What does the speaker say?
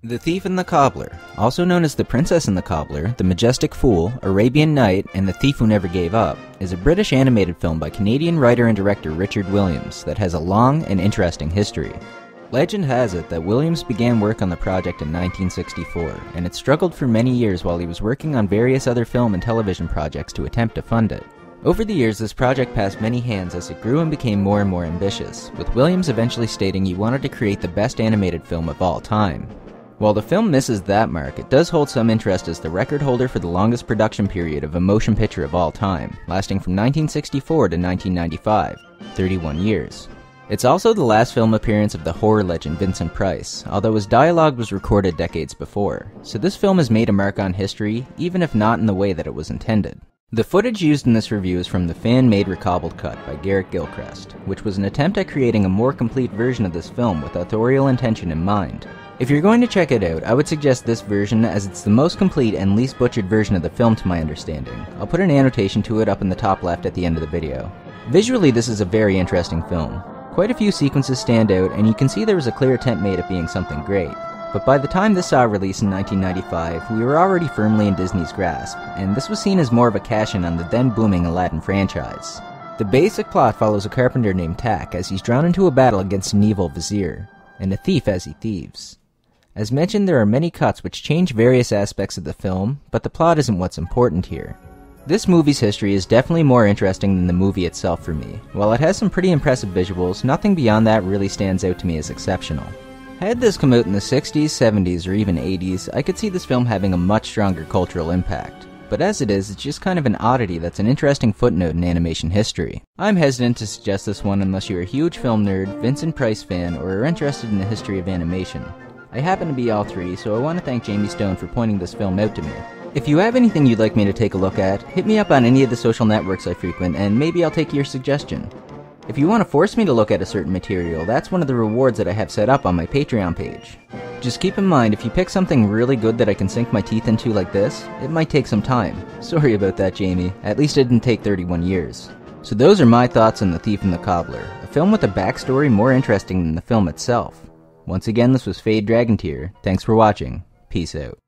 The Thief and the Cobbler, also known as The Princess and the Cobbler, The Majestic Fool, Arabian Night, and The Thief Who Never Gave Up, is a British animated film by Canadian writer and director Richard Williams that has a long and interesting history. Legend has it that Williams began work on the project in 1964, and it struggled for many years while he was working on various other film and television projects to attempt to fund it. Over the years, this project passed many hands as it grew and became more and more ambitious, with Williams eventually stating he wanted to create the best animated film of all time. While the film misses that mark, it does hold some interest as the record holder for the longest production period of a motion picture of all time, lasting from 1964 to 1995, 31 years. It's also the last film appearance of the horror legend Vincent Price, although his dialogue was recorded decades before, so this film has made a mark on history, even if not in the way that it was intended. The footage used in this review is from the fan-made recobbled cut by Garrett Gilchrist, which was an attempt at creating a more complete version of this film with authorial intention in mind. If you're going to check it out, I would suggest this version as it's the most complete and least butchered version of the film to my understanding. I'll put an annotation to it up in the top left at the end of the video. Visually, this is a very interesting film. Quite a few sequences stand out, and you can see there was a clear attempt made at being something great. But by the time this saw release in 1995, we were already firmly in Disney's grasp, and this was seen as more of a cash-in on the then-booming Aladdin franchise. The basic plot follows a carpenter named Tak as he's drawn into a battle against an evil vizier, and a thief as he thieves. As mentioned, there are many cuts which change various aspects of the film, but the plot isn't what's important here. This movie's history is definitely more interesting than the movie itself for me. While it has some pretty impressive visuals, nothing beyond that really stands out to me as exceptional. Had this come out in the 60s, 70s, or even 80s, I could see this film having a much stronger cultural impact. But as it is, it's just kind of an oddity that's an interesting footnote in animation history. I'm hesitant to suggest this one unless you're a huge film nerd, Vincent Price fan, or are interested in the history of animation. I happen to be all three, so I want to thank Jamie Stone for pointing this film out to me. If you have anything you'd like me to take a look at, hit me up on any of the social networks I frequent, and maybe I'll take your suggestion. If you want to force me to look at a certain material, that's one of the rewards that I have set up on my Patreon page. Just keep in mind, if you pick something really good that I can sink my teeth into like this, it might take some time. Sorry about that, Jamie. At least it didn't take 31 years. So those are my thoughts on The Thief and the Cobbler, a film with a backstory more interesting than the film itself. Once again, this was Fade Dragontier. Thanks for watching. Peace out.